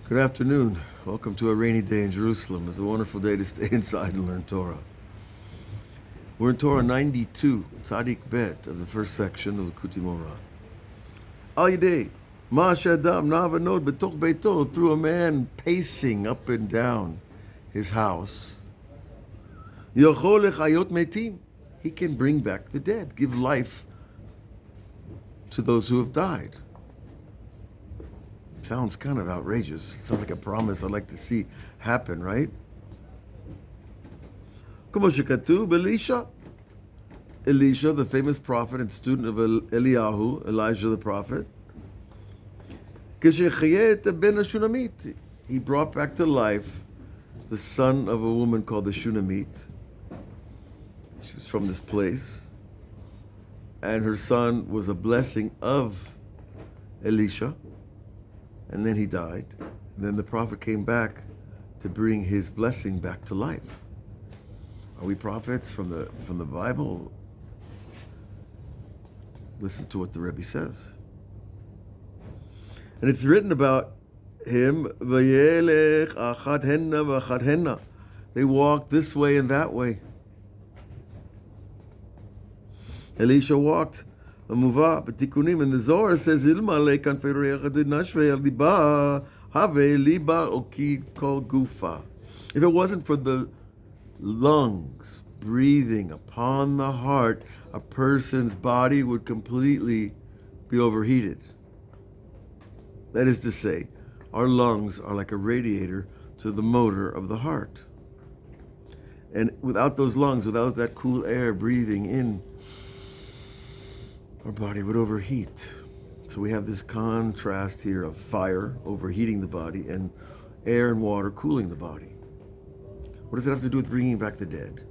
Good afternoon. Welcome to a rainy day in Jerusalem. It's a wonderful day to stay inside and learn Torah. We're in Torah 92, Tzadik Bet, of the first section of the Kuti Moran. Al Yidei, Ma Shadam Navanod Betoch Beito, through a man pacing up and down his house. Yochol Lechayot Metim, he can bring back the dead, give life to those who have died. Sounds kind of outrageous. Sounds like a promise I'd like to see happen, right? כמו שכתוב, Elisha, the famous prophet and student of Eliyahu, Elijah the prophet, כשחיה את הבן השונמית, he brought back to life the son of a woman called the Shunammite. She was from this place, and her son was a blessing of Elisha. And then he died. And then the prophet came back to bring his blessing back to life. Are we prophets from the Bible? Listen to what the Rebbe says. And it's written about him, Vayelech achad henna v'achad henna. They walked this way and that way. Elisha walked המובא בתיקונים, and the Zohar says, אלמלא כנפי רוח דנשווה על ליבה, הווה ליבה או כי כל גופה. If it wasn't for the lungs breathing upon the heart, a person's body would completely be overheated. That is to say, our lungs are like a radiator to the motor of the heart. And without those lungs, without that cool air breathing in, our body would overheat. So we have this contrast here of fire overheating the body and air and water cooling the body. What does it have to do with bringing back the dead?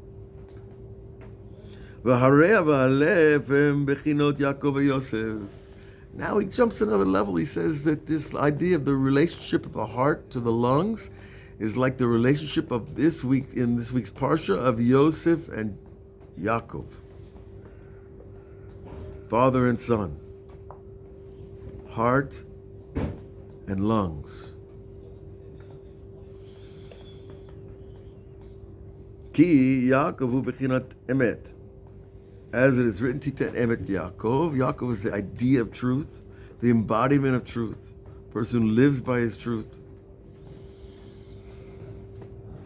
Now he jumps another level. He says that this idea of the relationship of the heart to the lungs is like the relationship of this week's parsha of Yosef and Yaakov. Father and son, heart and lungs. Ki Yaakov hu bechinat emet. As it is written, Titet emet Yaakov. Yaakov is the idea of truth, the embodiment of truth, a person who lives by his truth.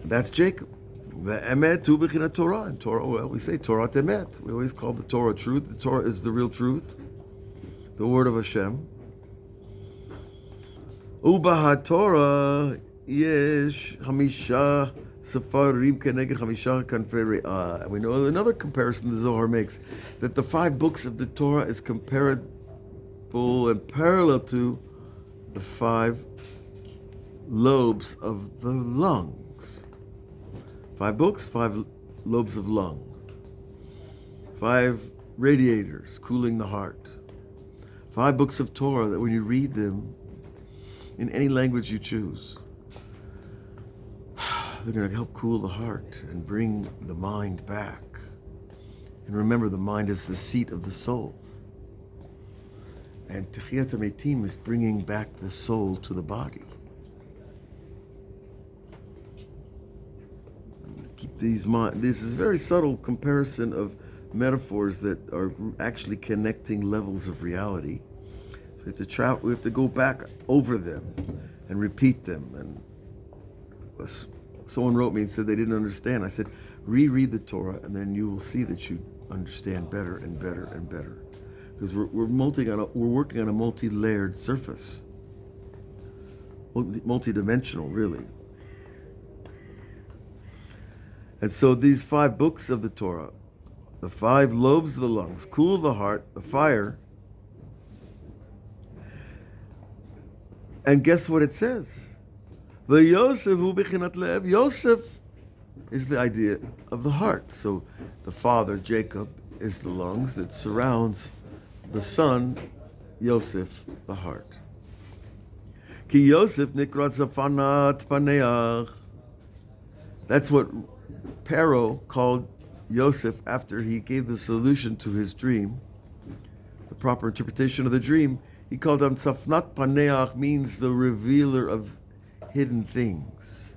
That's Jacob. The emet hu bechinat Torah. In Torah, well, we say Torah emet. We always call the Torah truth. The Torah is the real truth, the word of Hashem. Uba Torah yesh hamisha sefarim keneged hamisha kanfei re'ah. And we know another comparison the Zohar makes, that the 5 books of the Torah is comparable and parallel to the 5 lobes of the lung. 5 books, 5 lobes of lung. 5 radiators cooling the heart. 5 books of Torah that when you read them, in any language you choose, they're going to help cool the heart and bring the mind back. And remember, the mind is the seat of the soul. And Techiyat HaMetim is bringing back the soul to the body. This is a very subtle comparison of metaphors that are actually connecting levels of reality. So we have to go back over them and repeat them. And someone wrote me and said they didn't understand. I said, reread the Torah, and then you will see that you understand better and better and better. Because we're working on a multi-layered surface, multi-dimensional, really. And so these 5 books of the Torah, the 5 lobes of the lungs, cool the heart, the fire. And guess what it says? Yosef hu bechinat lev. Yosef is the idea of the heart. So the father, Jacob, is the lungs that surrounds the son, Yosef, the heart. Ki Yosef nikrat zafanat paneach. That's what Pharaoh called Yosef after he gave the solution to his dream, the proper interpretation of the dream. He called him Tzafnat Paneach, means the revealer of hidden things.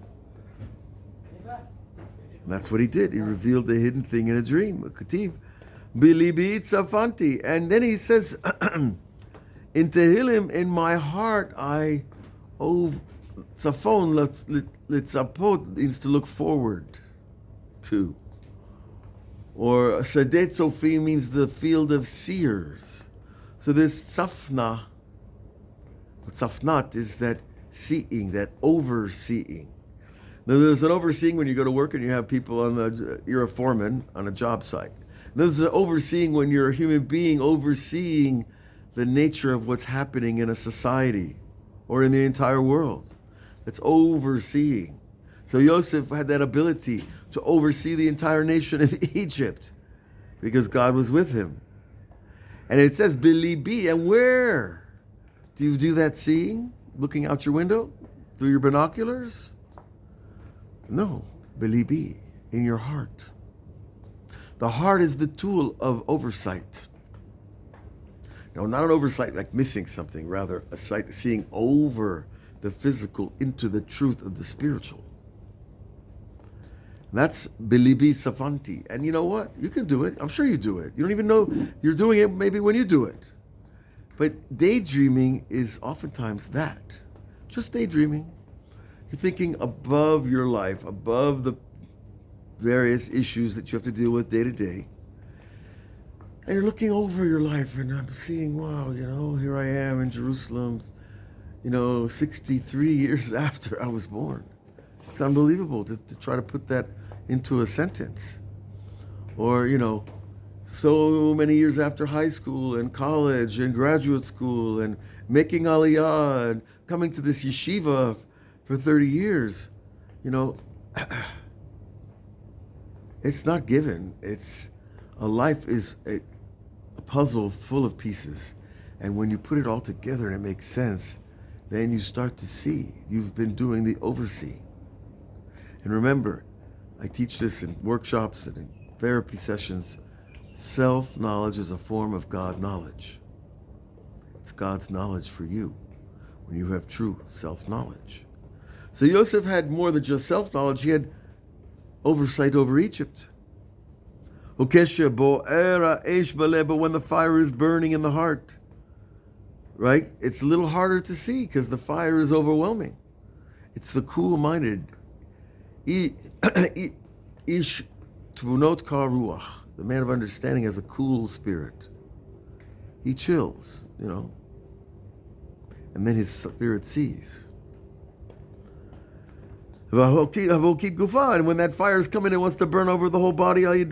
And that's what he did. He revealed the hidden thing in a dream, a kativ. Bilibi tzafanti. And then he says, in Tehillim, in my heart, tzafon, litzapot means to look forward to. Or Sadet Sofi means the field of seers. So this tzafnat is that seeing, that overseeing. Now there's an overseeing when you go to work and you have people you're a foreman on a job site. There's an overseeing when you're a human being overseeing the nature of what's happening in a society or in the entire world. That's overseeing. So Yosef had that ability to oversee the entire nation of Egypt because God was with him. And it says, Bilibi, and where do you do that seeing? Looking out your window? Through your binoculars? No, Bilibi, in your heart. The heart is the tool of oversight. No, not an oversight like missing something, rather a sight seeing over the physical into the truth of the spiritual. That's Bilibi Safanti. And you know what? You can do it. I'm sure you do it. You don't even know you're doing it maybe when you do it. But daydreaming is oftentimes that. Just daydreaming. You're thinking above your life, above the various issues that you have to deal with day to day. And you're looking over your life and I'm seeing, wow, here I am in Jerusalem, 63 years after I was born. It's unbelievable to try to put that into a sentence. Or, so many years after high school and college and graduate school and making aliyah and coming to this yeshiva for 30 years, it's not given. A life is a puzzle full of pieces. And when you put it all together and it makes sense, then you start to see you've been doing the overseeing. And remember, I teach this in workshops and in therapy sessions. Self-knowledge is a form of God knowledge. It's God's knowledge for you when you have true self-knowledge. So Yosef had more than just self-knowledge. He had oversight over Egypt. But when the fire is burning in the heart, right? It's a little harder to see because the fire is overwhelming. It's the cool-minded. Ish tvunot ka ruach. The man of understanding has a cool spirit. He chills, and then his spirit sees. And when that fire is coming, it wants to burn over the whole body. And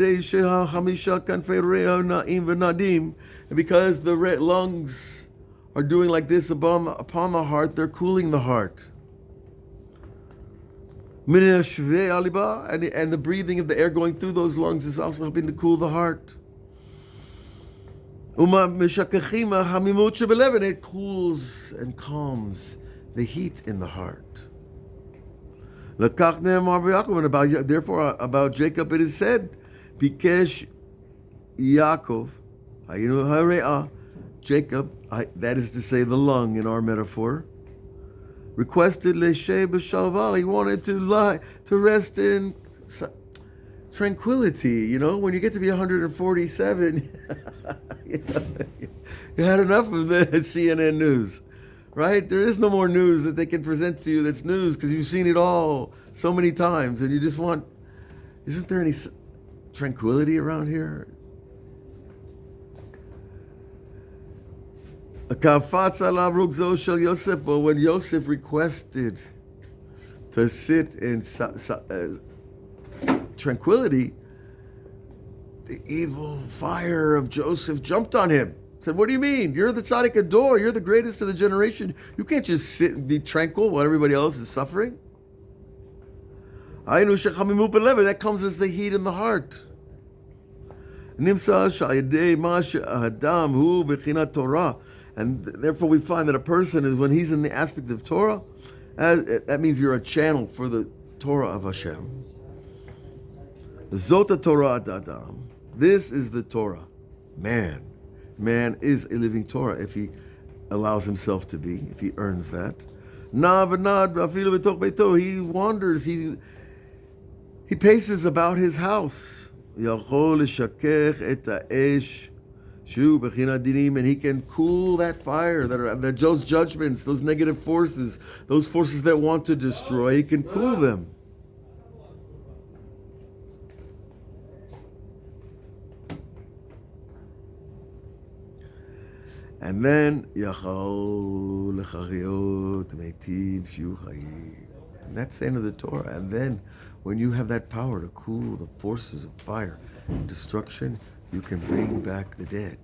because the lungs are doing like this upon the heart, they're cooling the heart. And the breathing of the air going through those lungs is also helping to cool the heart. And it cools and calms the heat in the heart. Therefore, about Jacob it is said, Bikesh Yaakov, Jacob, that is to say the lung in our metaphor, requested Leshe b'shalva. He wanted to rest in tranquility. When you get to be 147, you had enough of the CNN news, right? There is no more news that they can present to you that's news because you've seen it all so many times, and you just want. Isn't there any tranquility around here? When Yosef requested to sit in tranquility, the evil fire of Joseph jumped on him. Said, what do you mean? You're the tzaddik ador. You're the greatest of the generation. You can't just sit and be tranquil while everybody else is suffering. That comes as the heat in the heart. And therefore we find that a person is, when he's in the aspect of Torah, that means you're a channel for the Torah of Hashem. Zota Torah Adam. This is the Torah. Man is a living Torah if he allows himself to be, if he earns that. נע ונד ואפילו בתוך ביתו. He wanders, he paces about his house. יכול לשכך את האש שהוא בחינת דינים, and he can cool that fire, that those judgments, those negative forces, those forces that want to destroy, he can cool them. And then, יכול לחיות מתים שיהיו חיים. And that's the end of the Torah. And then, when you have that power to cool the forces of fire and destruction, you can bring back the dead.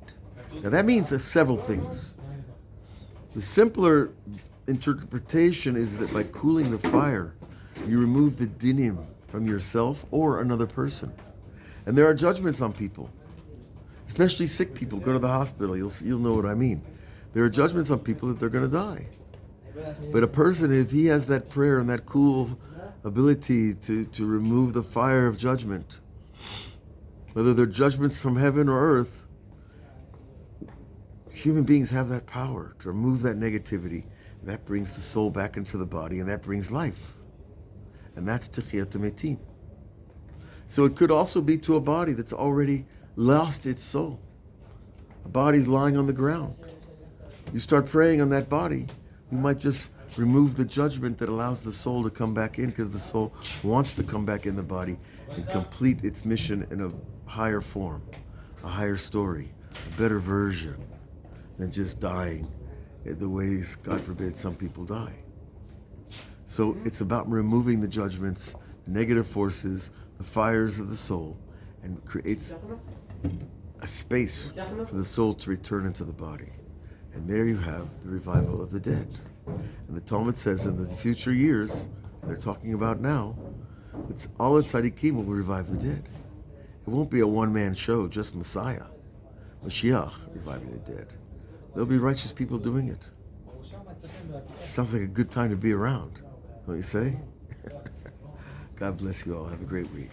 Now that means several things. The simpler interpretation is that by cooling the fire, you remove the dinim from yourself or another person. And there are judgments on people, especially sick people. Go to the hospital, you'll know what I mean. There are judgments on people that they're going to die. But a person, if he has that prayer and that cool ability to remove the fire of judgment, whether they're judgments from heaven or earth, human beings have that power to remove that negativity. And that brings the soul back into the body, and that brings life. And that's Techiyat Metim. So it could also be to a body that's already lost its soul. A body's lying on the ground. You start praying on that body, you might just remove the judgment that allows the soul to come back in, because the soul wants to come back in the body and complete its mission in a higher form, a higher story, a better version than just dying the ways, God forbid, some people die. So it's about removing the judgments, the negative forces, the fires of the soul, and creates a space for the soul to return into the body. And there you have the revival of the dead. And the Talmud says in the future years, they're talking about now, it's all the tzaddikim will revive the dead. It won't be a one-man show, just Messiah, Mashiach reviving the dead. There'll be righteous people doing it. Sounds like a good time to be around, don't you say? God bless you all. Have a great week.